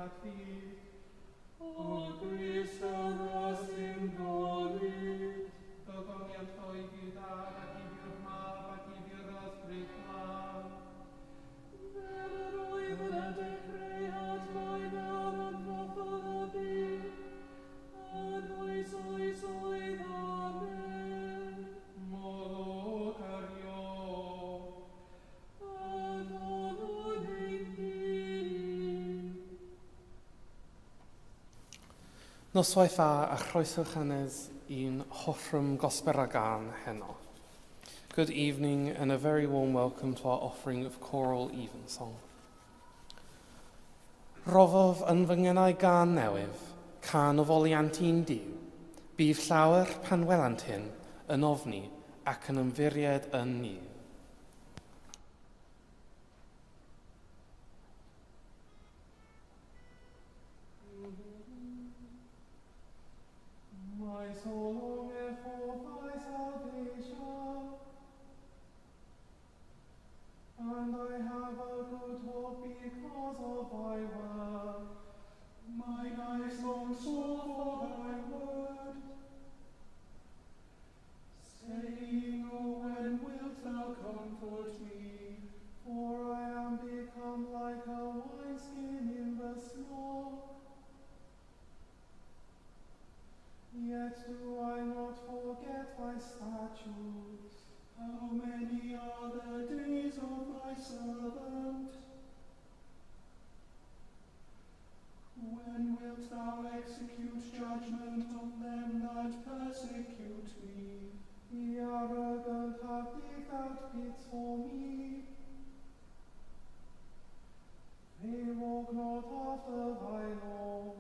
at fi. O Christ aras in glory. Dogoniad Twoi gyda ac i fi'r mab ac i fi'r ysbryd glân. Fel yr oedd yn y dechreuad mae'n ar yn ffodd y byd, yn oes oedd amen. Molo cario. Yn olwyn ein ni. Noswaith dda a chroeswch hanes i'n hoffrwm Gosber a gan heno. Good evening and a very warm welcome to our offering of Choral Evensong. Rofaf yn fy ngenau gan newydd, can o foliant i'n diw, bydd llawer pan welant hyn yn ofni ac yn ymddiried yn niw. My soul longeth for thy salvation, and I have a good hope because of thy word. Mine eyes long sought for thy word, saying, O when wilt thou comfort me? For I am become like a wineskin in the snow. Yet do I not forget thy statutes. How many are the days of thy servant? When wilt thou execute judgment on them that persecute me? The arrogant have digged out pits for me. They walk not after thy law.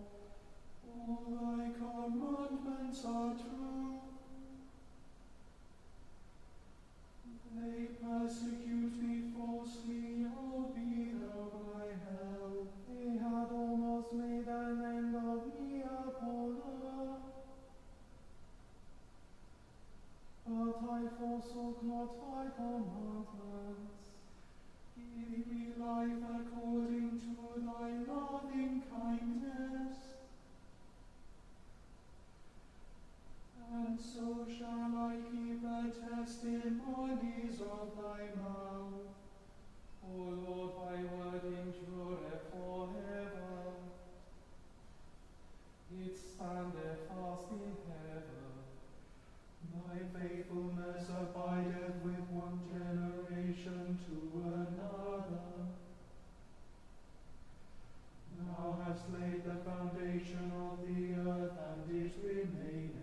All thy commandments are true. They persecute me falsely, O be thou my help. They had almost made an end of me upon earth, but I forsook not thy commandments. Give me life according to thy loving kindness, and so shall I keep the testimonies of thy mouth. O Lord, thy word endureth forever. It standeth fast in heaven. Thy faithfulness abideth with one generation to another. Thou hast laid the foundation of the earth, and it remaineth.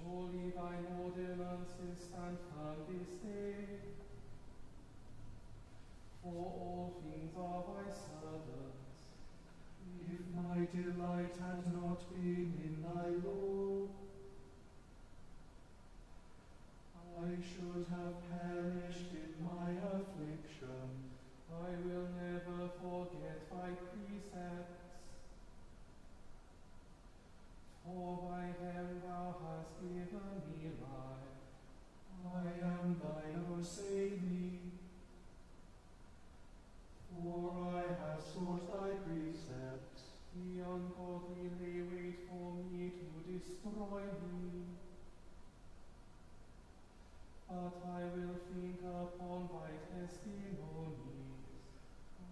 Surely thine ordinances stand firm this day. For all things are thy servants. If my delight had not been in thy law, I should have perished in my affliction. I will never forget thy precepts. For by them thou hast given me life. I am thine, O save me. For I have sought thy precepts. The ungodly lay wait for me to destroy me. But I will think upon thy testimonies.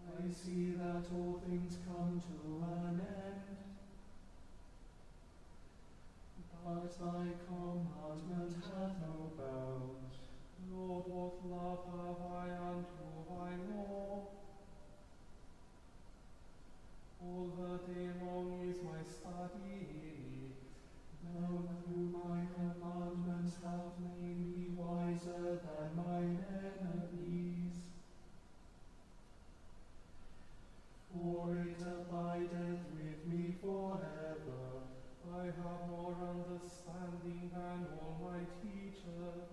I see that all things come to an end. But thy commandment hath no bounds. Lord, what love have I unto thy law? All the day long is my study in it. Thou through my commandments have made me wiser than mine enemies. For it abideth with me forever. I have more understanding than all my teachers.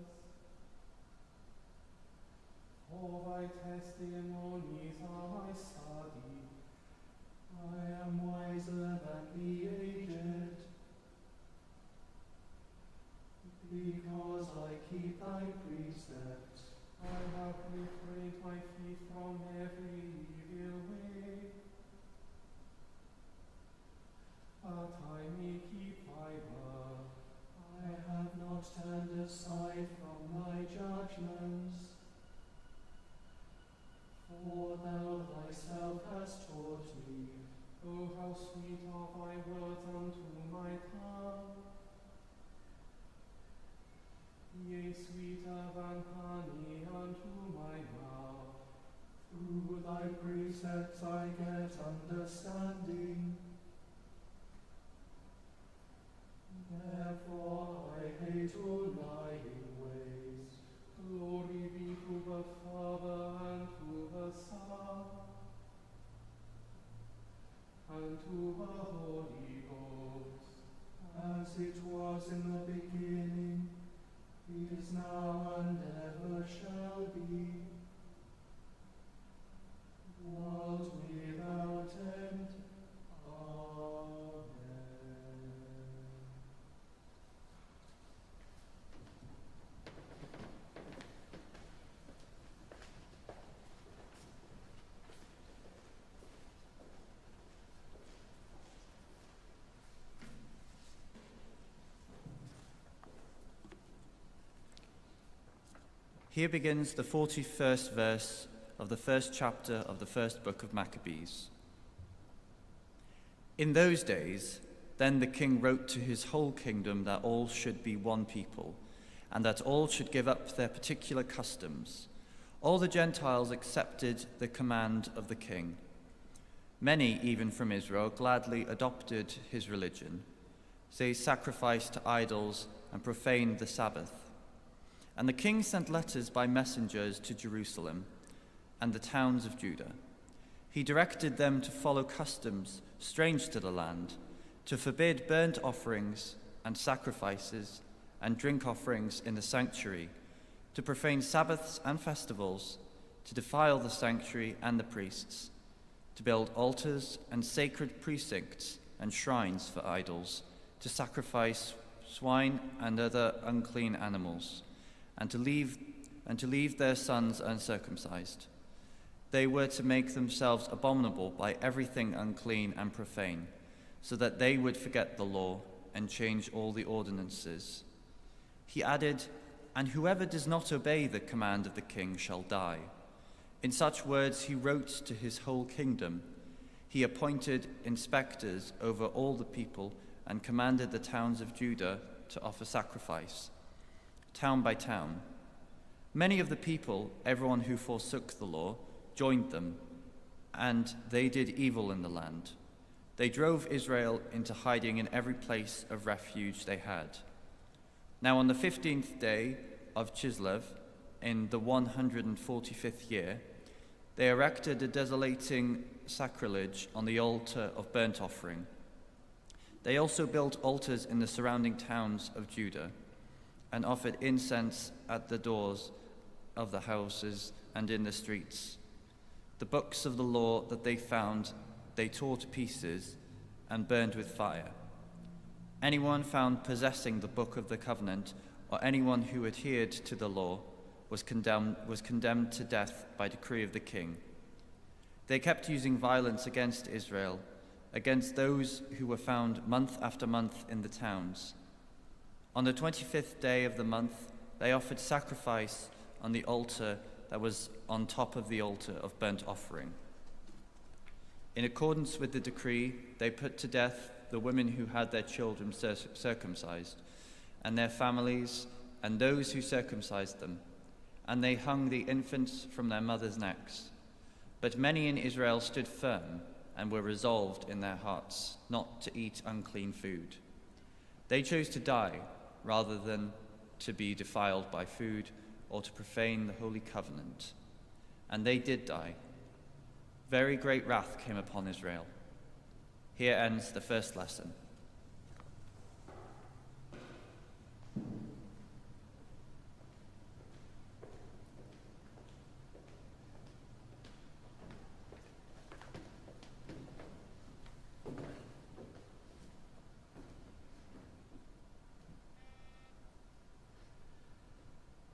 For thy testimonies are my study. I am wiser than the aged. get understanding. Therefore I hate all lying ways. Glory be to the Father, and to the Son, and to the Holy Ghost, As it was in the beginning, is now, and ever shall be, world without end. Amen. Here begins the 41st verse of the first chapter of the first book of Maccabees. In those days, then the king wrote to his whole kingdom that all should be one people, and that all should give up their particular customs. All the Gentiles accepted the command of the king. Many, even from Israel, gladly adopted his religion. They sacrificed to idols and profaned the Sabbath. And the king sent letters by messengers to Jerusalem and the towns of Judah. He directed them to follow customs strange to the land, to forbid burnt offerings and sacrifices and drink offerings in the sanctuary, to profane Sabbaths and festivals, to defile the sanctuary and the priests, to build altars and sacred precincts and shrines for idols, to sacrifice swine and other unclean animals, and to leave their sons uncircumcised. They were to make themselves abominable by everything unclean and profane, so that they would forget the law and change all the ordinances. He added, "And whoever does not obey the command of the king shall die." In such words he wrote to his whole kingdom. He appointed inspectors over all the people and commanded the towns of Judah to offer sacrifice, town by town. Many of the people, everyone who forsook the law, joined them, and they did evil in the land. They drove Israel into hiding in every place of refuge they had. Now on the 15th day of Chislev, in the 145th year, they erected a desolating sacrilege on the altar of burnt offering. They also built altars in the surrounding towns of Judah, and offered incense at the doors of the houses and in the streets. The books of the law that they found, they tore to pieces and burned with fire. Anyone found possessing the book of the covenant, or anyone who adhered to the law, was condemned to death by decree of the king. They kept using violence against Israel, against those who were found month after month in the towns. On the 25th day of the month, they offered sacrifice on the altar that was on top of the altar of burnt offering. In accordance with the decree, they put to death the women who had their children circumcised, and their families, and those who circumcised them, and they hung the infants from their mothers' necks. But many in Israel stood firm and were resolved in their hearts not to eat unclean food. They chose to die rather than to be defiled by food or to profane the holy covenant. And they did die. Very great wrath came upon Israel. Here ends the first lesson.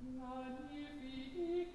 Anima mea,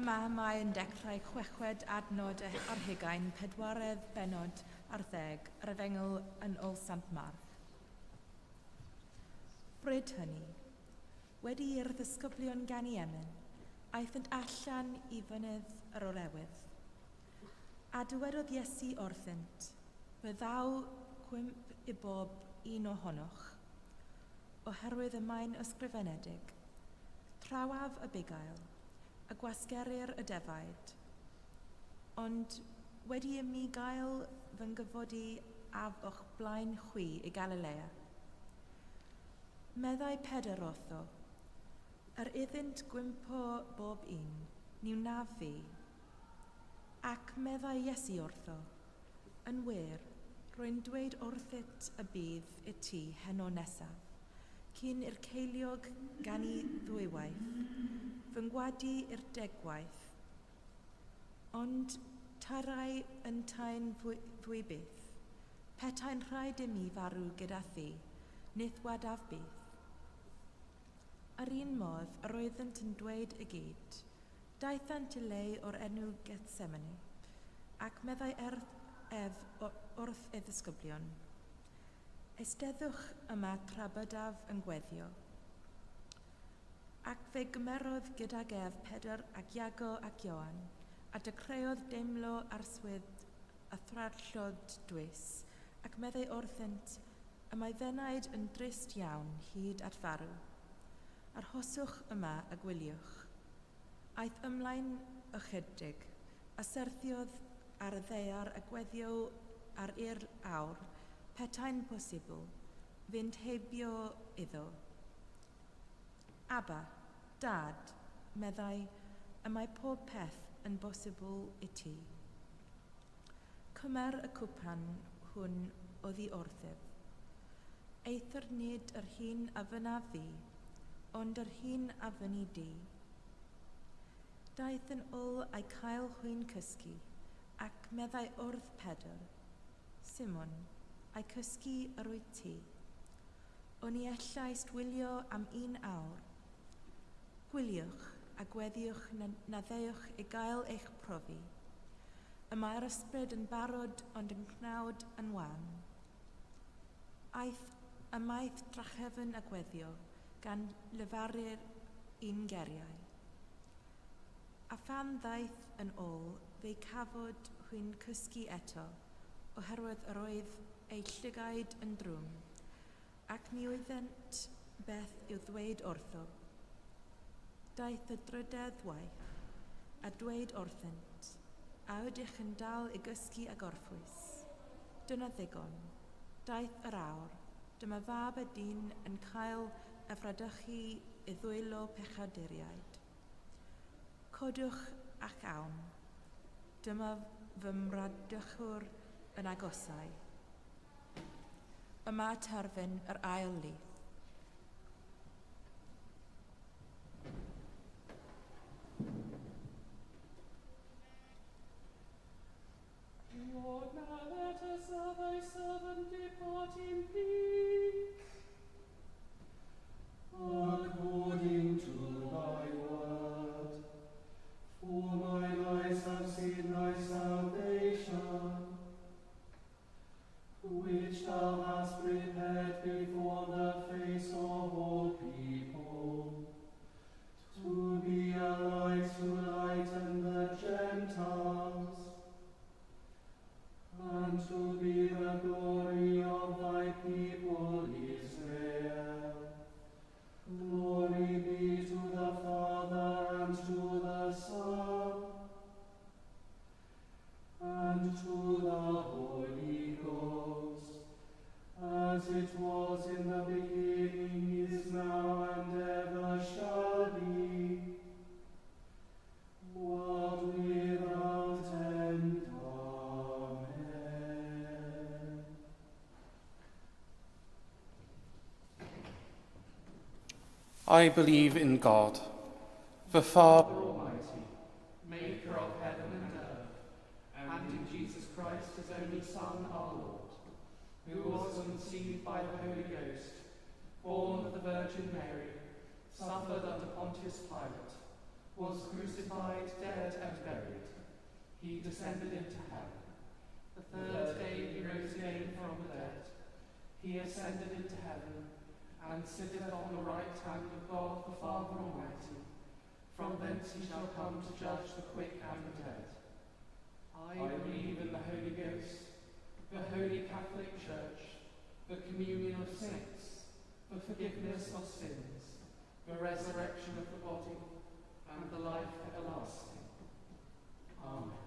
Yma mae yn dechrau chweched adnod ar hugain 4 benod ar 10 yr Efengl yn Ôl Sant Marth. Bryd hynny, wedi'r ddisgyblion gan I emyn, aethant allan I fynydd yr orewydd. A dywedodd Iesu wrthynt, byddaw cwymp I bob un ohonoch, oherwydd y mae'n ysgrifenedig, trawaf y bugail, a gwasgerir y defaid, ond wedi I mi gael fy nghyfodi af o'ch blaen chwi I Galilea. Meddai Pedr wrtho, yr iddynt gwympo bob un, niw na fi, ac meddai Iesu wrtho, yn wir, rwy'n dweud wrthyt y bydd I ti heno nesaf, cyn i'r ceiliog gan I ddwywaith, fy ngwadu i'r degwaith, ond tarai yn tain ddwy byth, petai'n rhaid I mi farw gyda thi, nid wadaf byth. Ar un modd, yr oeddent yn dweud y gyd, daethant I le o'r enw Gethsemane, ac meddai ef wrth y ddisgyblion. Eisteddwch yma tra bydaf yn gweddio. Ac fe gymerodd gydag ef Pedr ac Iago ac Ioan, a dechreuodd deimlo arswyd a thrallod dwys, ac meddai wrthynt y mae fenaid yn drist iawn hyd at farw. Arhoswch yma a gwyliwch. Aeth ymlaen ychydig, a serthiodd ar y ddaear a gweddio ar i'r awr, petai'n posibl, fynd heibio iddo. Aba, dad, meddai, y mae pob peth yn bosibl I ti. Cymer y cwpan hwn oddi wrthyf. Eithir nid yr hun a fyna fi, ond yr hun a fyny di. Daeth yn ôl a'i cael hwy'n cysgu, ac meddai wrth Pedr, Simon, a'i cysgu yr wyt ti. O'n I ellais gwylio am 1 awr. Gwyliwch a gweddiwch na ddewch I gael eich profi. Y mae'r ysbryd yn barod ond yn cnawd yn wan. Ymaith drachefn a gweddio gan lefaru'r un geriau. A phan ddaeth yn ôl fe'i cafod hwy'n cysgu eto, oherwydd yr oedd ei llygaid yn drwm, ac ni oeddent beth i'w ddweud wrtho. Daeth y drydedd waith, a dweud wrthynt, a ydych yn dal I gysgu a gorffwys. Dyna ddigon, daeth yr awr, dyma fab y dyn yn cael y fradychu I ddwylo pechaduriaid. Codwch ac awn, dyma fy mradychwr yn agosau. Yma terfyn yr ail lyth. Lord, now let us have thy servant depart in peace, according to thy word. For mine eyes have seen thy salvation, which thou hast prepared before the face of all people, to be a light to lighten the Gentiles, and to be the glory of thy people Israel. Glory be to the Father, and to the Son, and to the Holy Ghost, as it was in the beginning, is now, and ever shall be, world without end. I believe in God, the Father Almighty, maker of heaven and earth, and in Jesus Christ, his only Son, our Lord, who was conceived by the Holy Ghost, born of the Virgin Mary, suffered under Pontius Pilate, was crucified, dead, and buried. He descended into heaven. The third day he rose again from the dead. He ascended into heaven, and sitteth on the right hand of God the Father Almighty. From thence he shall come to judge the quick and the dead. I believe in the Holy Ghost, the Holy Catholic Church, the communion of saints, the forgiveness of sins, the resurrection of the body, and the life everlasting. Amen.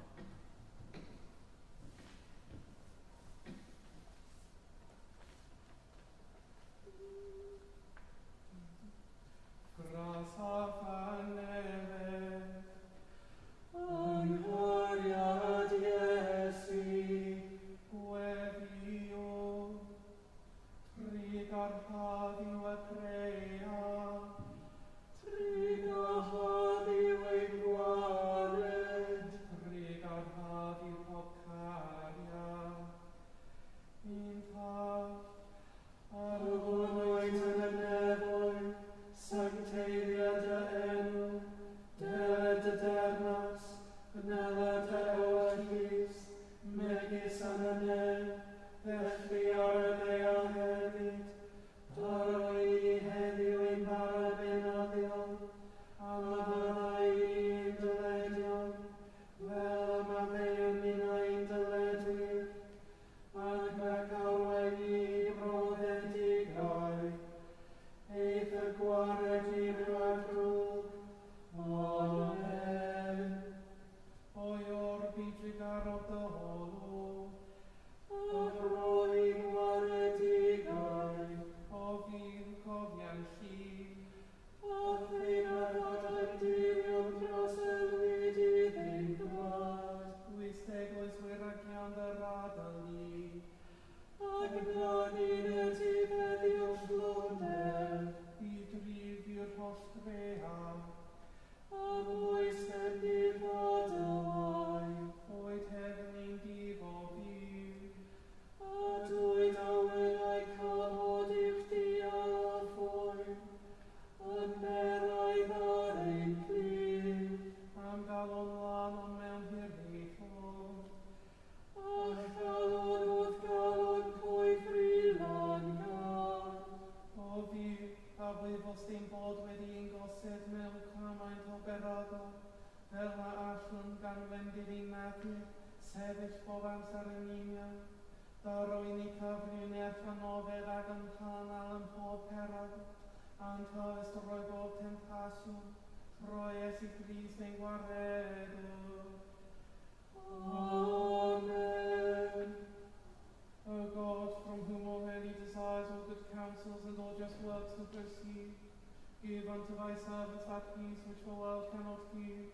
Give unto thy servants that peace which the world cannot give,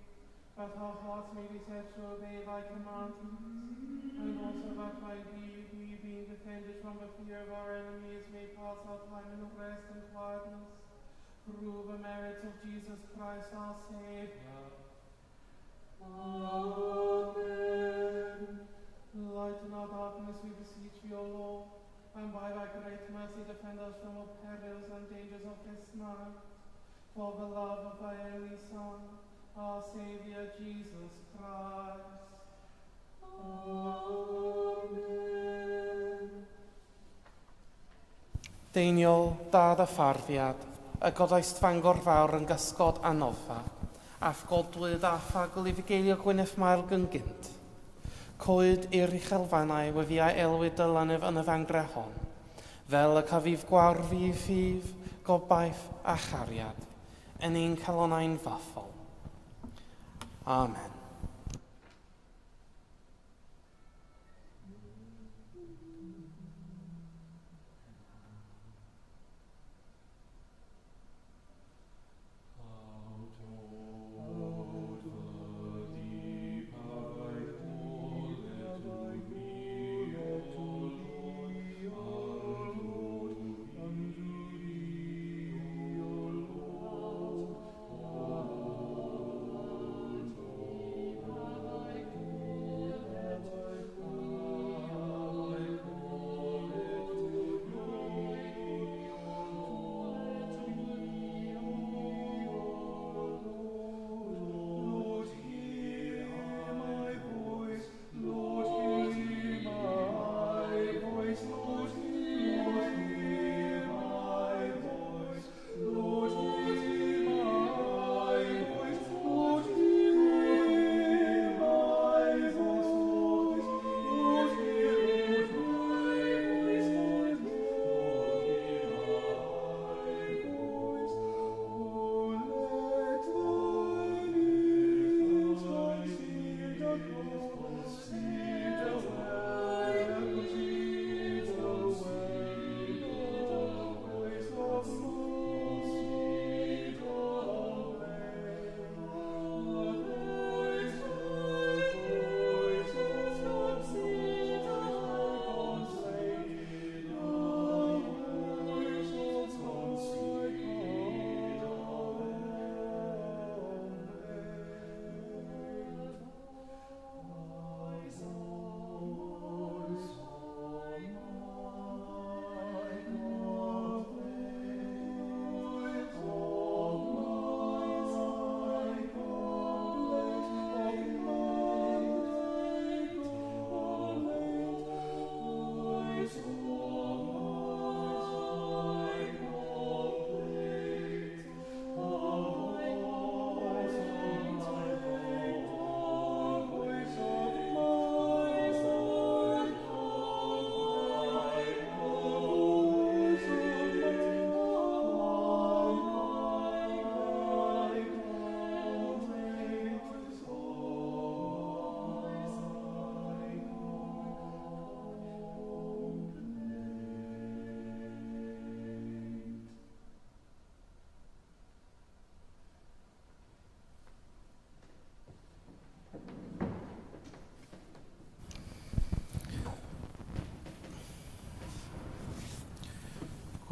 that our hearts may be set to obey thy commandments, and also that by thee, we being defended from the fear of our enemies, may pass our time in rest and quietness, through the merits of Jesus Christ our Saviour. Amen. Lighten our darkness, we beseech thee, O Lord, and by thy great mercy defend us from all perils and dangers of this night, for the love of thy only Son, our Saviour Jesus Christ. Amen. Deiniol, dad a pharddiad, y godaist Fangor fawr yn gysgod a noffa, ath godlyd a phagl i fugeilio Gwyneth Mael gynt. Coed i'r uchelfannau wyddiau elwyd dylanydd yn y fangre hon, fel y cyfif gwawr fi ffyf, gobaith a chariad, yn ein calonau'n fathol. Amen.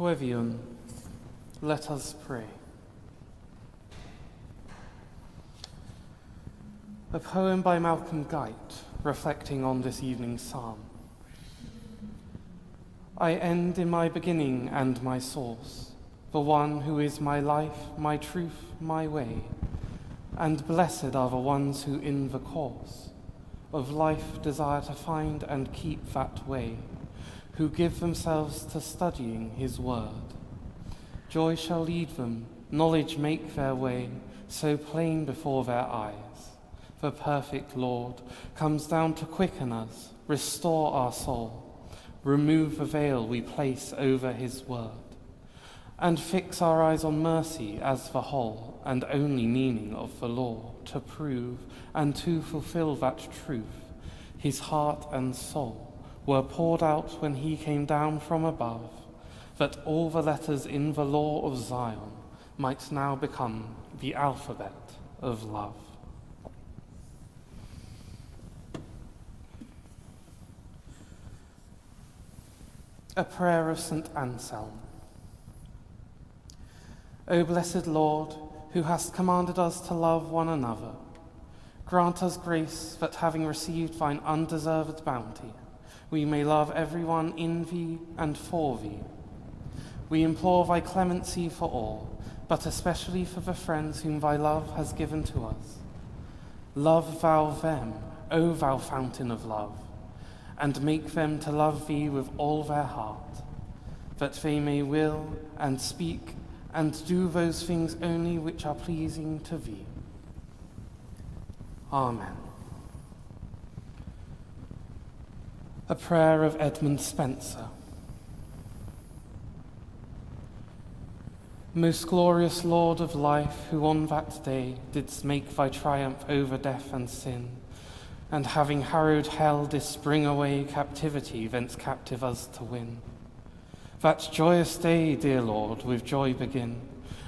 Wedi'r, let us pray. A poem by Malcolm Guite, reflecting on this evening's psalm. I end in my beginning and my source, the one who is my life, my truth, my way, and blessed are the ones who in the course of life desire to find and keep that way, who give themselves to studying his word. Joy shall lead them, knowledge make their way, so plain before their eyes. The perfect Lord comes down to quicken us, restore our soul, remove the veil we place over his word, and fix our eyes on mercy as the whole and only meaning of the law, to prove and to fulfill that truth. His heart and soul were poured out when he came down from above, that all the letters in the law of Zion might now become the alphabet of love. A prayer of St. Anselm. O blessed Lord, who hast commanded us to love one another, grant us grace that, having received thine undeserved bounty, we may love everyone in thee and for thee. We implore thy clemency for all, but especially for the friends whom thy love has given to us. Love thou them, O thou fountain of love, and make them to love thee with all their heart, that they may will and speak and do those things only which are pleasing to thee. Amen. A prayer of Edmund Spencer. Most glorious Lord of life, who on that day didst make thy triumph over death and sin, and having harrowed hell didst bring away captivity, thence captive us to win. That joyous day, dear Lord, with joy begin,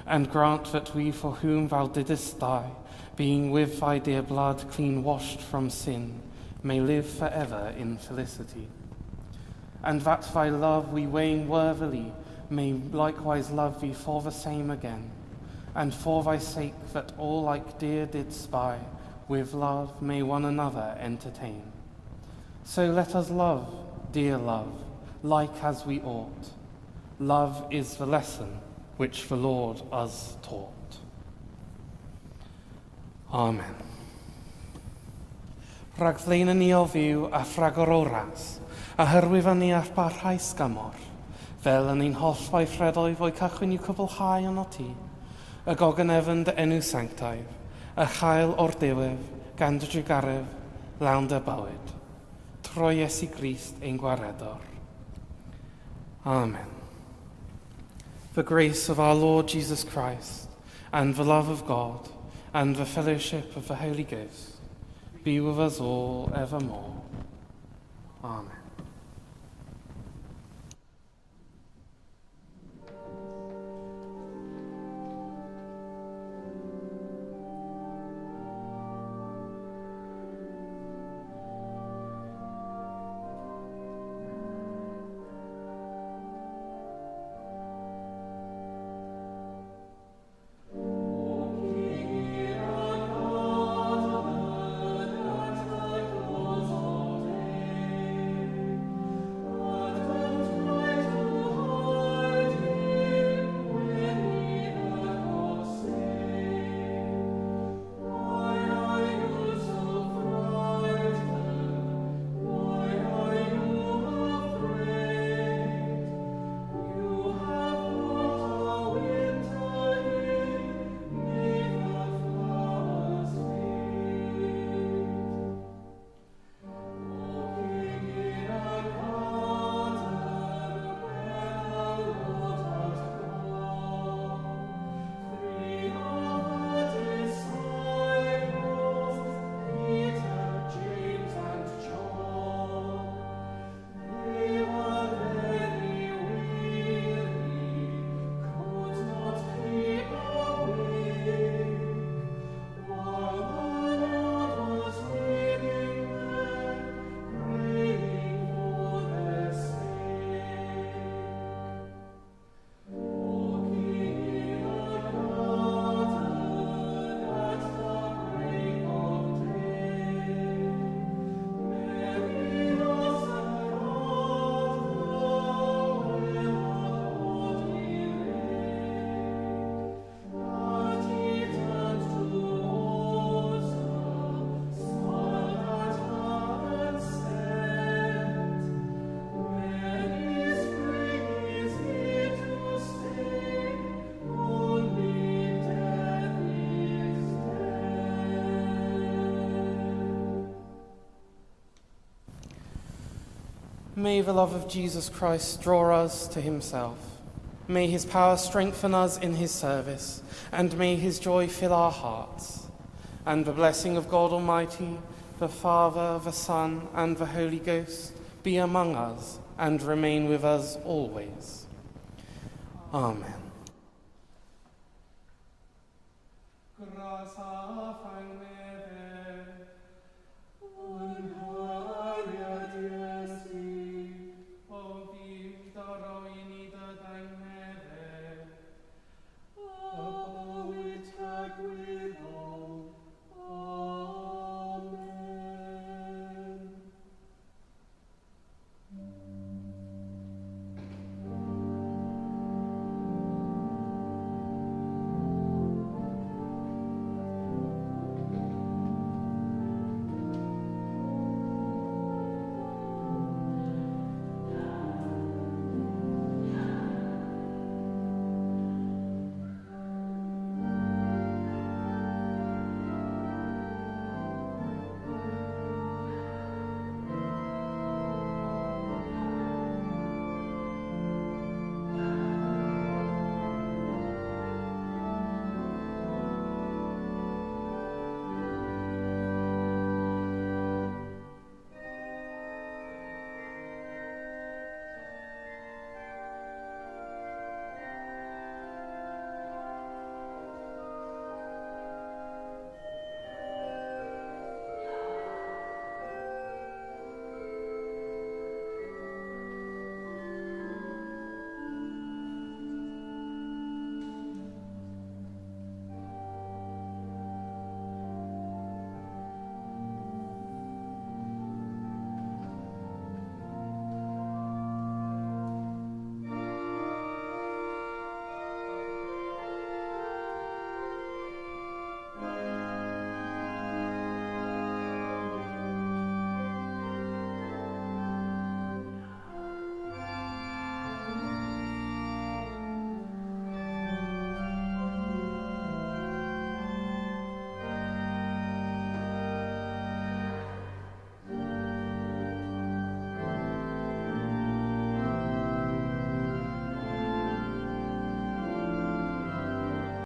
and grant that we for whom thou didst die, being with thy dear blood clean washed from sin, may live for ever in felicity. And that thy love we weighing worthily, may likewise love thee for the same again, and for thy sake that all like dear did spy, with love may one another entertain. So let us love, dear love, like as we ought. Love is the lesson which the Lord us taught. Amen. Rhagddleina ni o ddiw a phragor o ras, a hyrwyf ni ar barhau sgamor, fel yn ein holl weithredoedd o'i cychwyn i'w cwblhau yn o ti, y gogan efn dy enw sanctaidd, a chael o'r diwedd, gan dy drigaref, lawn dy bywyd. Tro Iesu Grist ein gwaredwr. Amen. The grace of our Lord Jesus Christ, and the love of God, and the fellowship of the Holy Ghost, be with us all evermore. Amen. May the love of Jesus Christ draw us to himself. May his power strengthen us in his service, and may his joy fill our hearts. And the blessing of God Almighty, the Father, the Son, and the Holy Ghost be among us and remain with us always. Amen.